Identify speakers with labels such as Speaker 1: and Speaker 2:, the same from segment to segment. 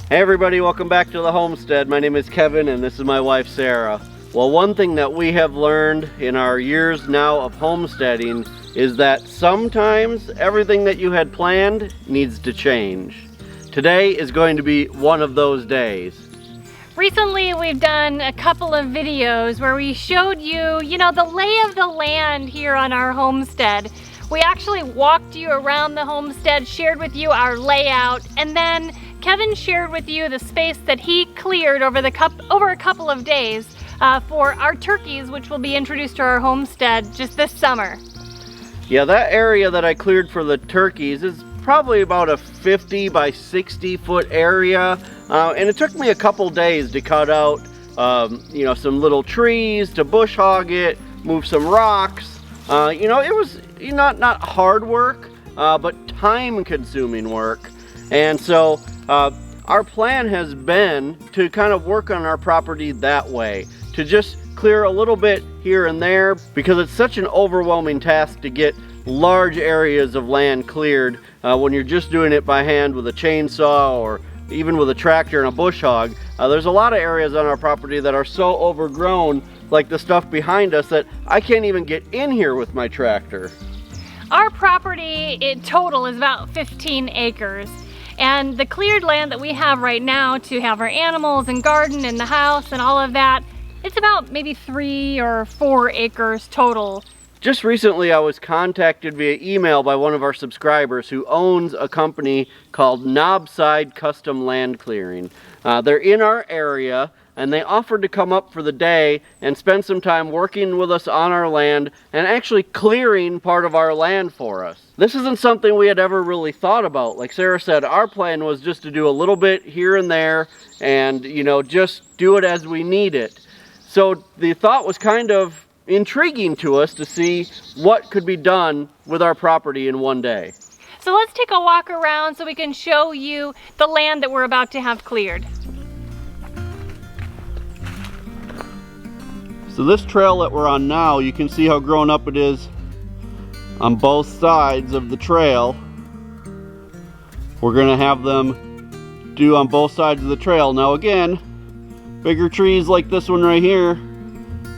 Speaker 1: Hey everybody, welcome back to the homestead. My name is Kevin and this is my wife Sarah. Well, one thing that we have learned in our years now of homesteading is that sometimes everything that you had planned needs to change. Today is going to be one of those days.
Speaker 2: Recently we've done a couple of videos where we showed you, the lay of the land here on our homestead. We actually walked you around the homestead, shared with you our layout, and then Kevin shared with you the space that he cleared over a couple of days for our turkeys, which will be introduced to our homestead just this summer.
Speaker 1: Yeah, that area that I cleared for the turkeys is probably about a 50 by 60 foot area, and it took me a couple days to cut out some little trees, to bush hog it, move some rocks. It was not hard work, but time consuming work. And so our plan has been to kind of work on our property that way, to just clear a little bit here and there, because it's such an overwhelming task to get large areas of land cleared when you're just doing it by hand with a chainsaw or even with a tractor and a bush hog. There's a lot of areas on our property that are so overgrown, like the stuff behind us, that I can't even get in here with my tractor.
Speaker 2: Our property in total is about 15 acres. And the cleared land that we have right now to have our animals and garden and the house and all of that, it's about maybe 3 or 4 acres total.
Speaker 1: Just recently I was contacted via email by one of our subscribers who owns a company called Knobside Custom Land Clearing. They're in our area, and they offered to come up for the day and spend some time working with us on our land and actually clearing part of our land for us. This isn't something we had ever really thought about. Like Sarah said, our plan was just to do a little bit here and there and, just do it as we need it. So the thought was kind of intriguing to us to see what could be done with our property in one day.
Speaker 2: So let's take a walk around so we can show you the land that we're about to have cleared.
Speaker 1: So this trail that we're on now, you can see how grown up it is on both sides of the trail. We're going to have them do on both sides of the trail. Now again, bigger trees like this one right here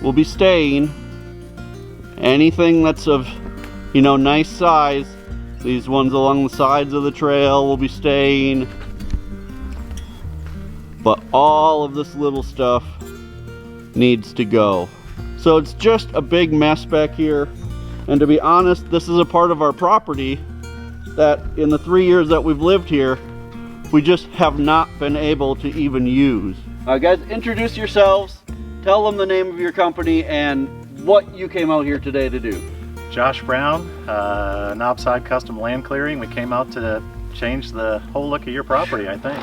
Speaker 1: will be staying. Anything that's of, nice size, these ones along the sides of the trail will be staying. But all of this little stuff needs to go. So it's just a big mess back here, and to be honest, this is a part of our property that in the 3 years that we've lived here, we just have not been able to even use. Guys, introduce yourselves, tell them the name of your company and what you came out here today to do.
Speaker 3: Josh Brown, Knobside Custom Land Clearing. We came out to change the whole look of your property, I think.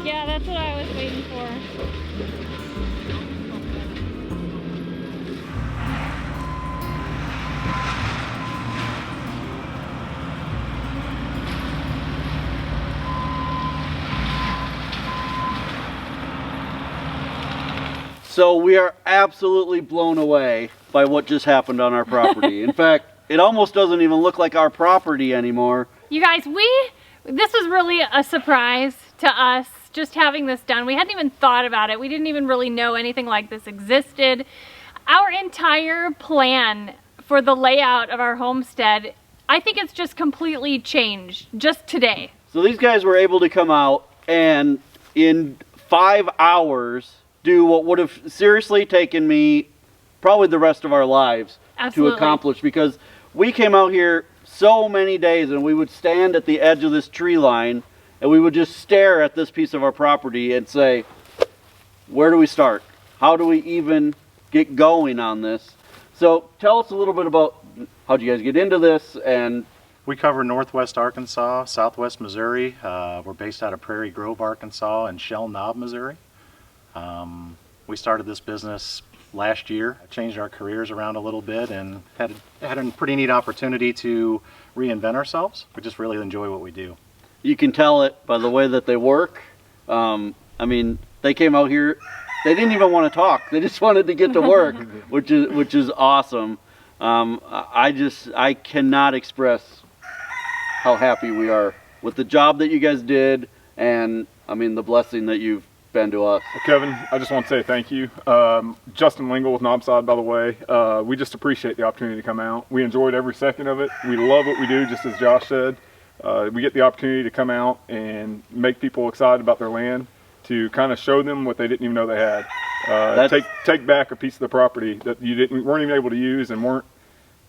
Speaker 2: Yeah, that's what I was waiting for.
Speaker 1: So we are absolutely blown away by what just happened on our property. In fact, it almost doesn't even look like our property anymore.
Speaker 2: You guys, this was really a surprise to us, just having this done. We hadn't even thought about it. We didn't even really know anything like this existed. Our entire plan for the layout of our homestead, I think it's just completely changed just today.
Speaker 1: So these guys were able to come out and in 5 hours do what would have seriously taken me probably the rest of our lives to accomplish, because we came out here so many days and we would stand at the edge of this tree line and we would just stare at this piece of our property and say, where do we start? How do we even get going on this? So tell us a little bit about how'd you guys get into this, and
Speaker 3: We cover northwest Arkansas, southwest Missouri. We're based out of Prairie Grove, Arkansas, and Shell Knob, Missouri. We started this business last year, changed our careers around a little bit, and had a pretty neat opportunity to reinvent ourselves. We just really enjoy what we do.
Speaker 1: you can tell it by the way that they work. I mean, they came out here, they didn't even want to talk. They just wanted to get to work, which is awesome. I cannot express how happy we are with the job that you guys did, and I mean the blessing that you've been to us.
Speaker 4: Kevin, I just want to say thank you. Justin Lingle with Knobside, by the way. We just appreciate the opportunity to come out. We enjoyed every second of it. We love what we do, just as Josh said. We get the opportunity to come out and make people excited about their land, to kind of show them what they didn't even know they had. Take back a piece of the property that you weren't even able to use and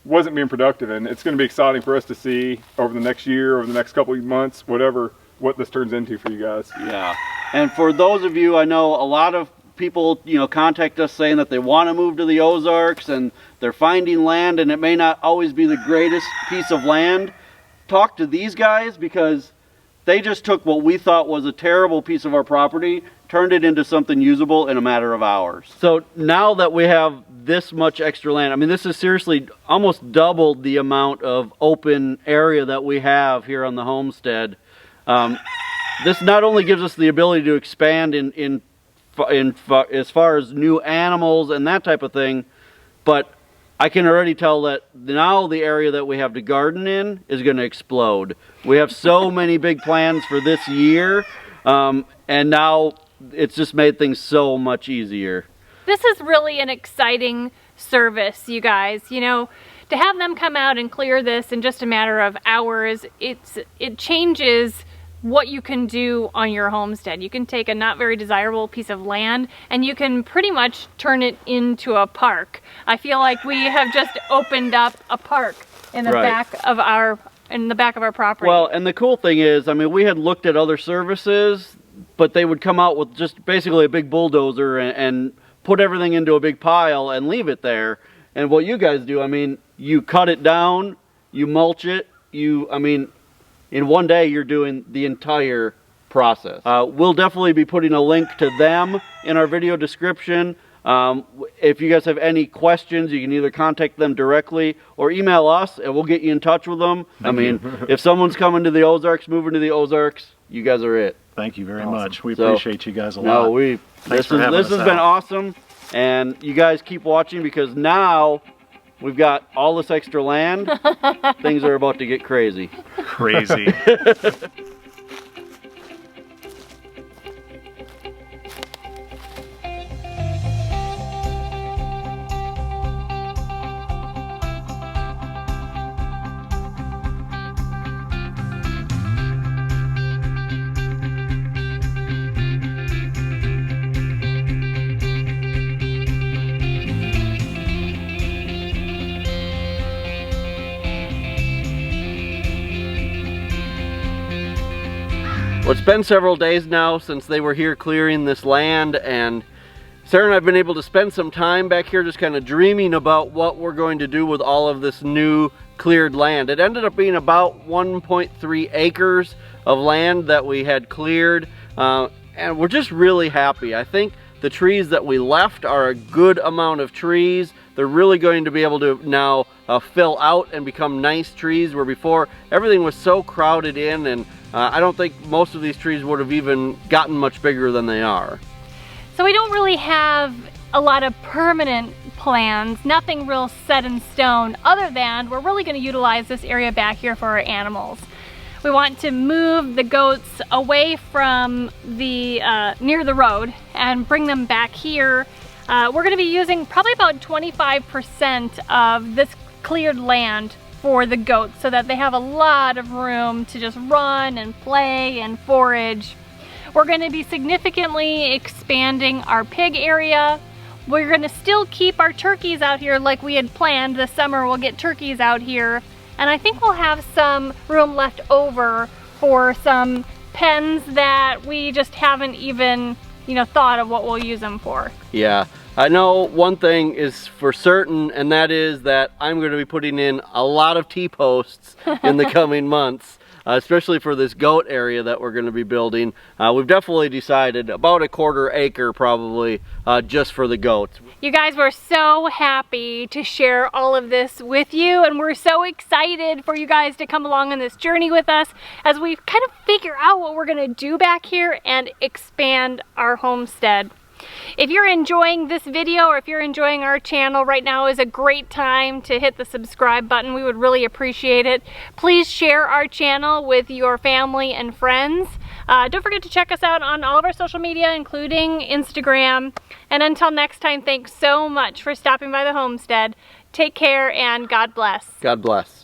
Speaker 4: wasn't being productive, and it's going to be exciting for us to see over the next year, over the next couple of months, what this turns into for you guys.
Speaker 1: Yeah, and for those of you, I know a lot of people, contact us saying that they want to move to the Ozarks and they're finding land, and it may not always be the greatest piece of land. Talk to these guys, because they just took what we thought was a terrible piece of our property, turned it into something usable in a matter of hours. So now that we have this much extra land, I mean, this is seriously almost doubled the amount of open area that we have here on the homestead. This not only gives us the ability to expand in as far as new animals and that type of thing, but I can already tell that now the area that we have to garden in is going to explode. We have so many big plans for this year, and now it's just made things so much easier.
Speaker 2: This is really an exciting service, you guys. To have them come out and clear this in just a matter of hours, it changes what you can do on your homestead. You can take a not very desirable piece of land and you can pretty much turn it into a park. I feel like we have just opened up a park in the back of our property.
Speaker 1: Well, and the cool thing is, I mean, we had looked at other services, but they would come out with just basically a big bulldozer and put everything into a big pile and leave it there. And what you guys do, I mean, you cut it down, you mulch it, in one day you're doing the entire process. We'll definitely be putting a link to them in our video description. If you guys have any questions, you can either contact them directly or email us and we'll get you in touch with them. If someone's coming to the Ozarks, moving to the Ozarks, you guys are it.
Speaker 3: Thank you very much. We appreciate you guys a lot.
Speaker 1: This has been awesome, and you guys keep watching, because now we've got all this extra land. Things are about to get crazy.
Speaker 3: Crazy.
Speaker 1: Well, it's been several days now since they were here clearing this land, and Sarah and I have been able to spend some time back here just kind of dreaming about what we're going to do with all of this new cleared land. It ended up being about 1.3 acres of land that we had cleared, and we're just really happy. I think the trees that we left are a good amount of trees. They're really going to be able to now fill out and become nice trees, where before everything was so crowded in, and I don't think most of these trees would have even gotten much bigger than they are.
Speaker 2: So we don't really have a lot of permanent plans, nothing real set in stone, other than we're really going to utilize this area back here for our animals. We want to move the goats away from the near the road and bring them back here. We're going to be using probably about 25% of this cleared land for the goats, so that they have a lot of room to just run and play and forage. We're going to be significantly expanding our pig area. We're going to still keep our turkeys out here like we had planned. This summer we'll get turkeys out here, and I think we'll have some room left over for some pens that we just haven't even thought of what we'll use them for.
Speaker 1: Yeah, I know one thing is for certain, and that is that I'm going to be putting in a lot of T-posts in the coming months, especially for this goat area that we're going to be building. We've definitely decided about a 1/4 acre probably just for the goats.
Speaker 2: You guys were so happy to share all of this with you, and we're so excited for you guys to come along on this journey with us as we kind of figure out what we're going to do back here and expand our homestead. If you're enjoying this video, or if you're enjoying our channel, right now is a great time to hit the subscribe button. We would really appreciate it. Please share our channel with your family and friends. Don't forget to check us out on all of our social media, including Instagram. And until next time, thanks so much for stopping by the homestead. Take care and God bless.
Speaker 1: God bless.